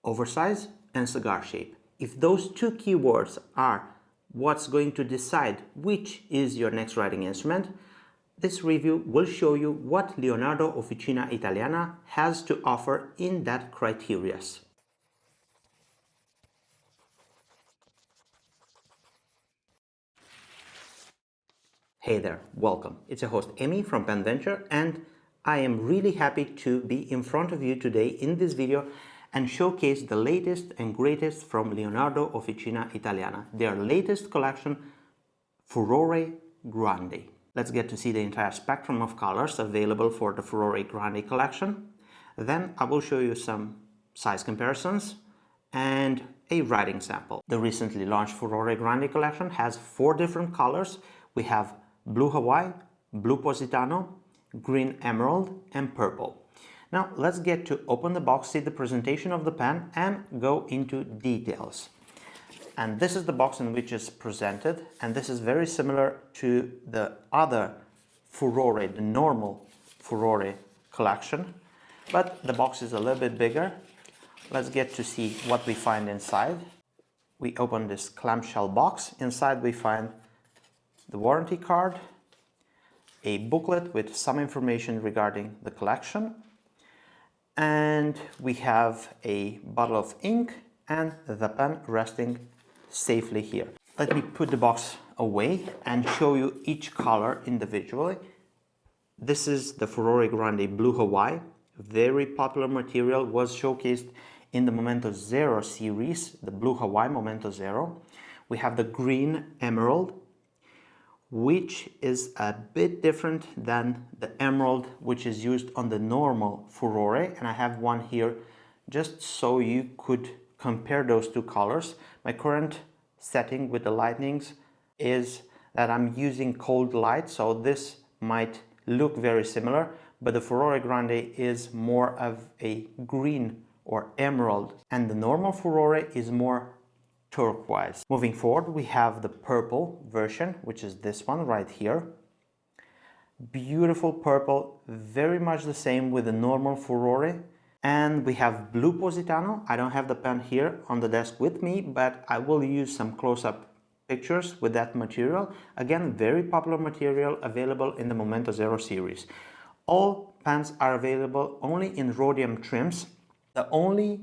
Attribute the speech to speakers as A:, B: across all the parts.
A: oversize and cigar shape. If those two keywords are what's going to decide which is your next writing instrument, this review will show you what Leonardo Officina Italiana has to offer in that criteria. Hey there, welcome. It's your host Amy from Pen Venture, and I am really happy to be in front of you today in this video and showcase the latest and greatest from Leonardo Officina Italiana, their latest collection, Furore Grande. Let's get to see the entire spectrum of colors available for the Furore Grande collection. Then I will show you some size comparisons and a writing sample. The recently launched Furore Grande collection has 4 different colors. We have Blue Hawaii, Blue Positano, Green Emerald, and Purple. Now let's get to open the box, see the presentation of the pen, and go into details. And this is the box in which it's presented, and this is very similar to the other Furore, the normal Furore collection, but the box is a little bit bigger. Let's get to see what we find inside. We open this clamshell box. Inside we find the warranty card, a booklet with some information regarding the collection, and we have a bottle of ink and the pen resting safely here. Let me put the box away and show you each color individually. This is the Furore Grande Blue Hawaii, very popular material, was showcased in the Momento Zero series, the Blue Hawaii Momento Zero. We have the Green Emerald, which is a bit different than the emerald which is used on the normal Furore, and I have one here just so you could compare those two colors. My current setting with the lightnings is that I'm using cold light, so this might look very similar, but the Furore Grande is more of a green or emerald, and the normal Furore is more turquoise. Moving forward, we have the purple version, which is this one right here. Beautiful purple, very much the same with the normal Furore. And we have Blue Positano. I don't have the pen here on the desk with me, but I will use some close-up pictures with that material. Again, very popular material available in the Momento Zero series. All pens are available only in rhodium trims. The only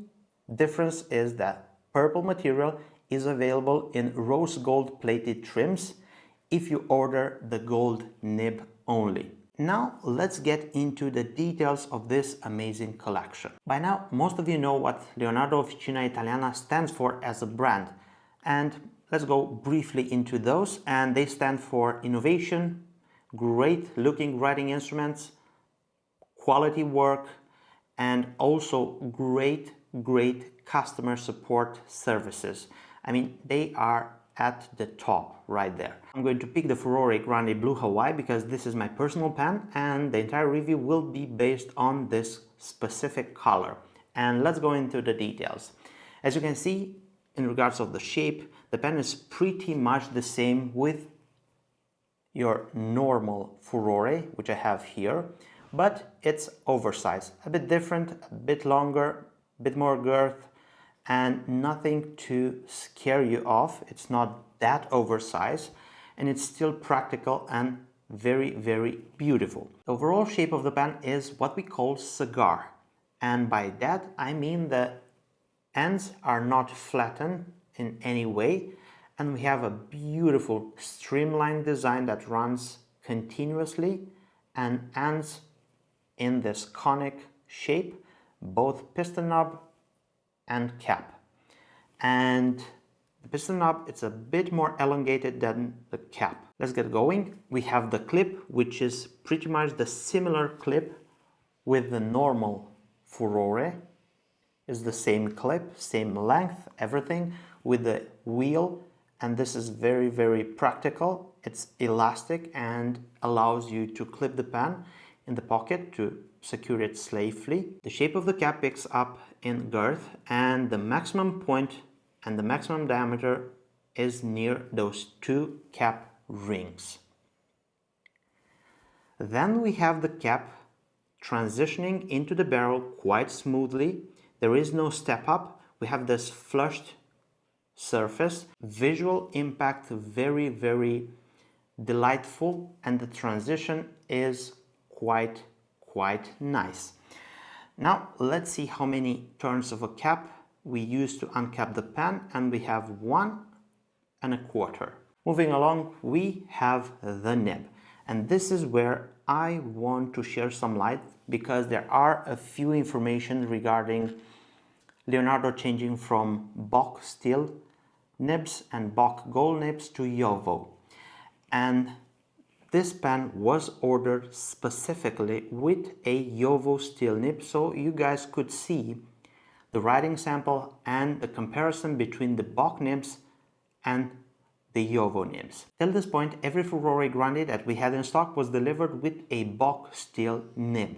A: difference is that purple material is available in rose gold plated trims if you order the gold nib only. Now let's get into the details of this amazing collection. By now, most of you know what Leonardo Officina Italiana stands for as a brand, and let's go briefly into those. And they stand for innovation, great looking writing instruments, quality work, and also great customer support services. I mean, they are at the top right there. I'm going to pick the Furore Grande Blue Hawaii because this is my personal pen, and the entire review will be based on this specific color. And let's go into the details. As you can see, in regards of the shape, the pen is pretty much the same with your normal Furore, which I have here, but it's oversized, a bit different, a bit longer, a bit more girth, and nothing to scare you off. It's not that oversized, and it's still practical and very beautiful. The overall shape of the pen is what we call cigar, and by that I mean the ends are not flattened in any way, and we have a beautiful streamlined design that runs continuously and ends in this conic shape, both piston knob and cap. And the piston knob, it's a bit more elongated than the cap. Let's get going. We have the clip, which is pretty much the similar clip with the normal Furore. It's the same clip, same length, everything, with the wheel, and this is very practical. It's elastic and allows you to clip the pen in the pocket to secure it safely. The shape of the cap picks up in girth, and the maximum point and the maximum diameter is near those 2 cap rings. Then we have the cap transitioning into the barrel quite smoothly. There is no step up. We have this flushed surface, visual impact very, very delightful, and the transition is quite nice. Now let's see how many turns of a cap we use to uncap the pen, and we have 1.25. Moving along, we have the nib, and this is where I want to share some light because there are a few information regarding Leonardo changing from Bock steel nibs and Bock gold nibs to JoWo. And this pen was ordered specifically with a JoWo steel nib, so you guys could see the writing sample and the comparison between the Bock nibs and the JoWo nibs. Till this point, every Furore Grande that we had in stock was delivered with a Bock steel nib.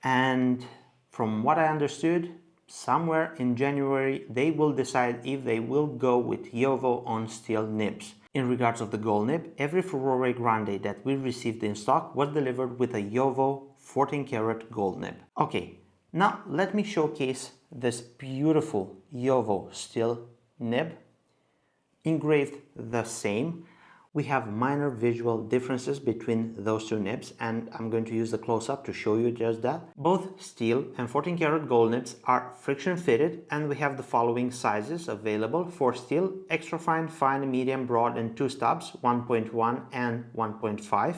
A: And from what I understood, somewhere in January they will decide if they will go with JoWo on steel nibs. In regards of the gold nib, every Furore Grande that we received in stock was delivered with a JoWo 14 karat gold nib. Okay, now let me showcase this beautiful JoWo steel nib, engraved the same. We have minor visual differences between those two nibs, and I'm going to use the close-up to show you just that. Both steel and 14 karat gold nibs are friction fitted, and we have the following sizes available. For steel, extra fine, fine, medium, broad, and 2 stubs, 1.1 and 1.5.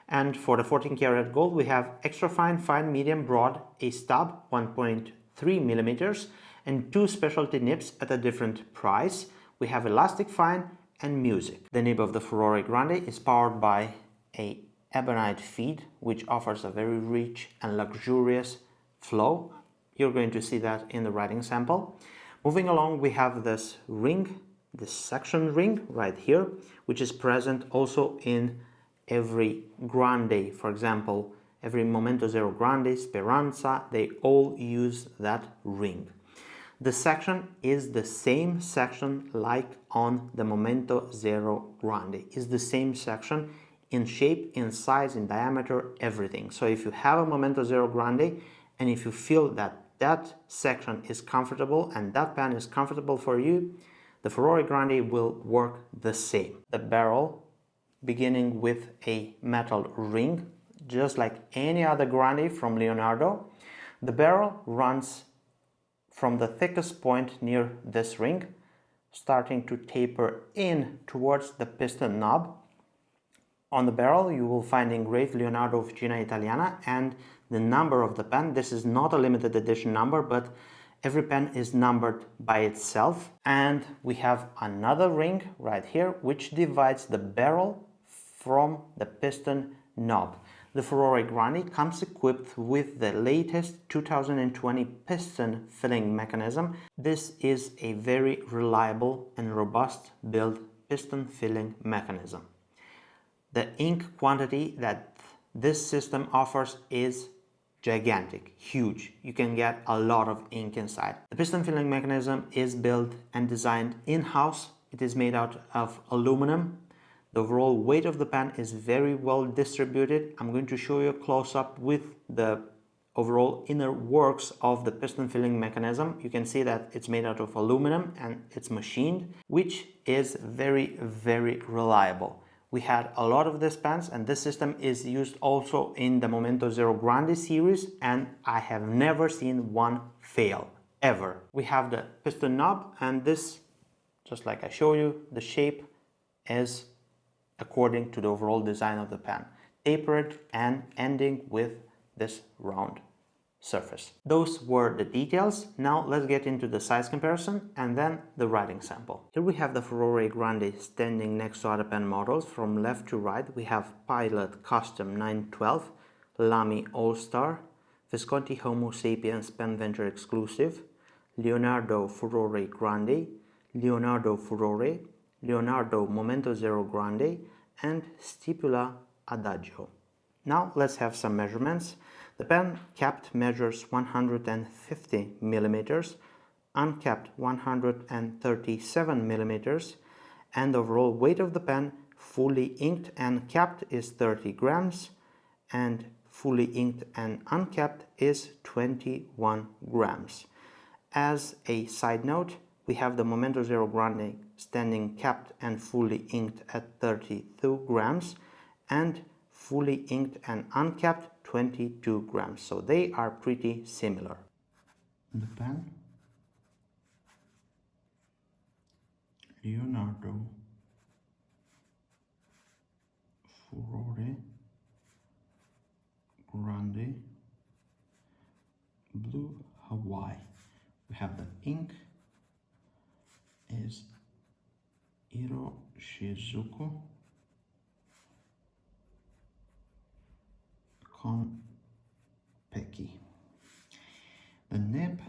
A: And for the 14 karat gold, we have extra fine, fine, medium, broad, a stub, 1.3 millimeters, and 2 specialty nibs at a different price. We have elastic fine and music. The nib of the Furore Grande is powered by a ebonite feed, which offers a very rich and luxurious flow. You're going to see that in the writing sample. Moving along, we have this ring, this section ring right here, which is present also in every Grande. For example, every Momento Zero Grande, Speranza, they all use that ring. The section is the same section like on the Momento Zero Grande. It's the same section in shape, in size, in diameter, everything. So if you have a Momento Zero Grande and if you feel that that section is comfortable and that pen is comfortable for you, the Furore Grande will work the same. The barrel beginning with a metal ring, just like any other Grande from Leonardo. The barrel runs from the thickest point near this ring, starting to taper in towards the piston knob. On the barrel you will find engraved Leonardo Officina Italiana and the number of the pen. This is not a limited edition number, but every pen is numbered by itself. And we have another ring right here which divides the barrel from the piston knob. The Furore Grande comes equipped with the latest 2020 piston filling mechanism. This is a very reliable and robust build piston filling mechanism. The ink quantity that this system offers is gigantic, huge. You can get a lot of ink inside. The piston filling mechanism is built and designed in-house. It is made out of aluminum. The overall weight of the pen is very well distributed. I'm going to show you a close-up with the overall inner works of the piston filling mechanism. You can see that it's made out of aluminum and it's machined, which is very, very reliable. We had a lot of these pens, and this system is used also in the Momento Zero Grande series, and I have never seen one fail, ever. We have the piston knob, and this, just like I show you, the shape is according to the overall design of the pen, tapered and ending with this round surface. Those were the details. Now let's get into the size comparison and then the writing sample. Here we have the Furore Grande standing next to other pen models. From left to right we have Pilot Custom 912, Lamy All-Star, Visconti Homo Sapiens Pen Venture Exclusive, Leonardo Furore Grande, Leonardo Furore, Leonardo Momento Zero Grande, and Stipula Adagio. Now let's have some measurements. The pen capped measures 150 millimeters, uncapped 137 millimeters, and the overall weight of the pen, fully inked and capped, is 30 grams, and fully inked and uncapped is 21 grams. As a side note, we have the Momento Zero Grande standing capped and fully inked at 32 grams and fully inked and uncapped 22 grams. So they are pretty similar. The pen, Leonardo Furore Grande Blue Hawaii. We have the ink is Iroshizuku Konpeki. The nib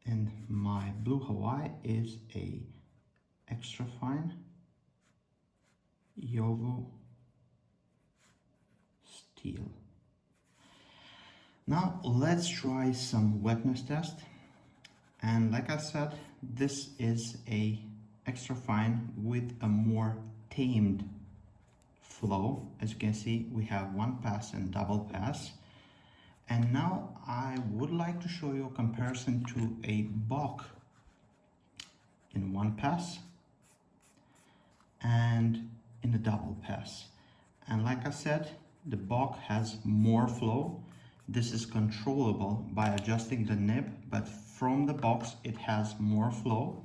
A: in my Blue Hawaii is a extra fine Yovo steel. Now let's try some wetness test, and like I said, this is a extra fine with a more tamed flow. As you can see, we have one pass and double pass. And now I would like to show you a comparison to a Bach in one pass and in a double pass. And like I said, the Bach has more flow. This is controllable by adjusting the nib, but from the box it has more flow.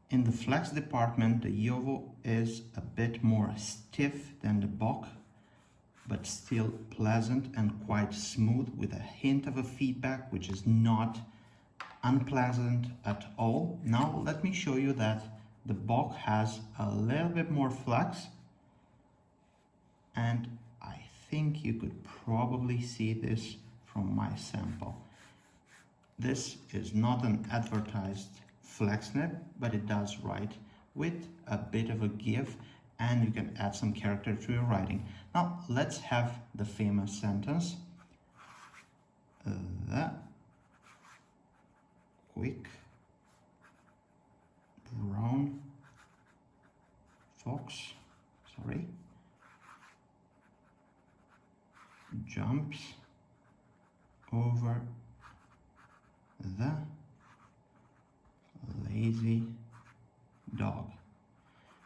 A: In the flex department, the Yovo is a bit more stiff than the Bach, but still pleasant and quite smooth with a hint of a feedback, which is not unpleasant at all. Now let me show you that the Bach has a little bit more flex, and I think you could probably see this from my sample. This is not an advertised flex nib, but it does write with a bit of a give, and you can add some character to your writing. Now let's have the famous sentence. The quick brown fox, jumps over the lazy dog.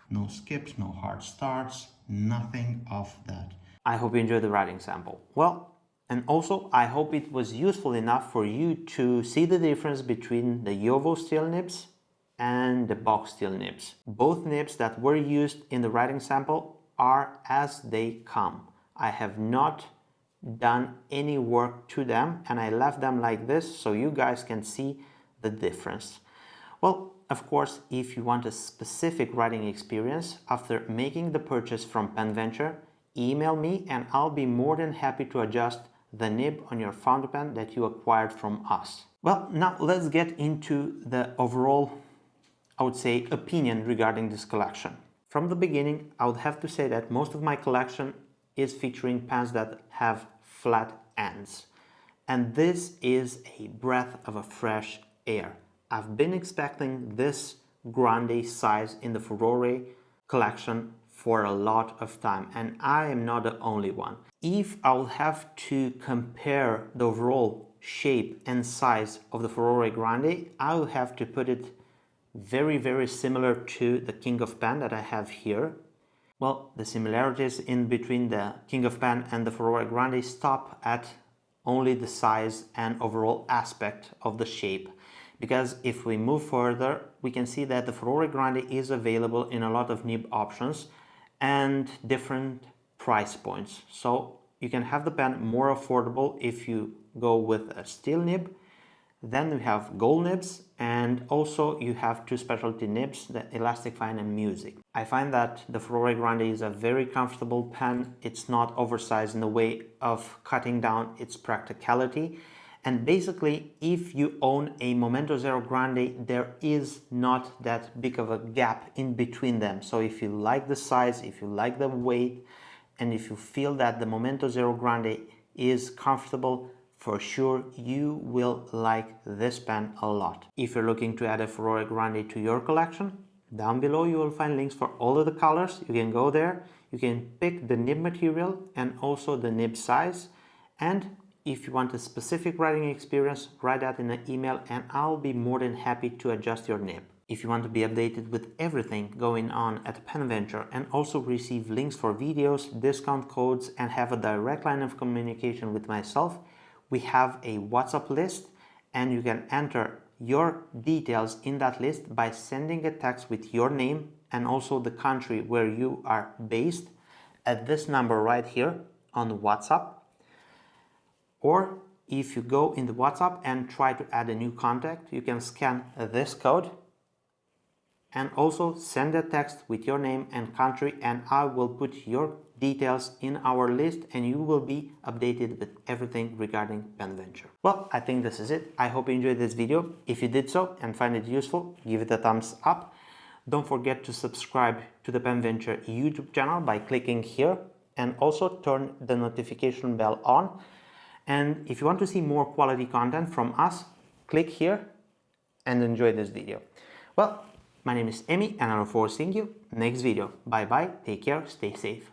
A: No skips, no hard starts, nothing of that. I hope you enjoyed the writing sample. Well, and also I hope it was useful enough for you to see the difference between the Yovo steel nibs and the Bach steel nibs. Both nibs that were used in the writing sample are as they come. I have not done any work to them, and I left them like this so you guys can see the difference. Well, of course, if you want a specific writing experience after making the purchase from PenVenture, email me and I'll be more than happy to adjust the nib on your fountain pen that you acquired from us. Well, now let's get into the overall, I would say, opinion regarding this collection. From the beginning, I would have to say that most of my collection is featuring pens that have flat ends. And this is a breath of a fresh air. I've been expecting this grande size in the Furore collection for a lot of time, and I am not the only one. If I will have to compare the overall shape and size of the Furore Grande, I will have to put it very similar to the King of Pen that I have here. Well, the similarities in between the King of Pen and the Furore Grande stop at only the size and overall aspect of the shape. Because if we move further, we can see that the Furore Grande is available in a lot of nib options and different price points. So you can have the pen more affordable if you go with a steel nib. Then we have gold nibs, and also you have two specialty nibs, the Elastic Fine and Music. I find that the Furore Grande is a very comfortable pen. It's not oversized in the way of cutting down its practicality. And basically, if you own a Momento Zero Grande, there is not that big of a gap in between them. So if you like the size, if you like the weight, and if you feel that the Momento Zero Grande is comfortable, for sure you will like this pen a lot. If you're looking to add a Furore Grande to your collection, down below you will find links for all of the colors. You can go there, you can pick the nib material and also the nib size, and If you want a specific writing experience, write that in an email and I'll be more than happy to adjust your nib. If you want to be updated with everything going on at PenVenture and also receive links for videos, discount codes, and have a direct line of communication with myself, we have a WhatsApp list and you can enter your details in that list by sending a text with your name and also the country where you are based at this number right here on WhatsApp. Or if you go in the WhatsApp and try to add a new contact, you can scan this code and also send a text with your name and country, and I will put your details in our list and you will be updated with everything regarding PenVenture. Well, I think this is it. I hope you enjoyed this video. If you did so and find it useful, give it a thumbs up. Don't forget to subscribe to the PenVenture YouTube channel by clicking here and also turn the notification bell on. And if you want to see more quality content from us, click here and enjoy this video. Well, my name is Emi and I look forward to seeing you next video. Bye bye, take care, stay safe.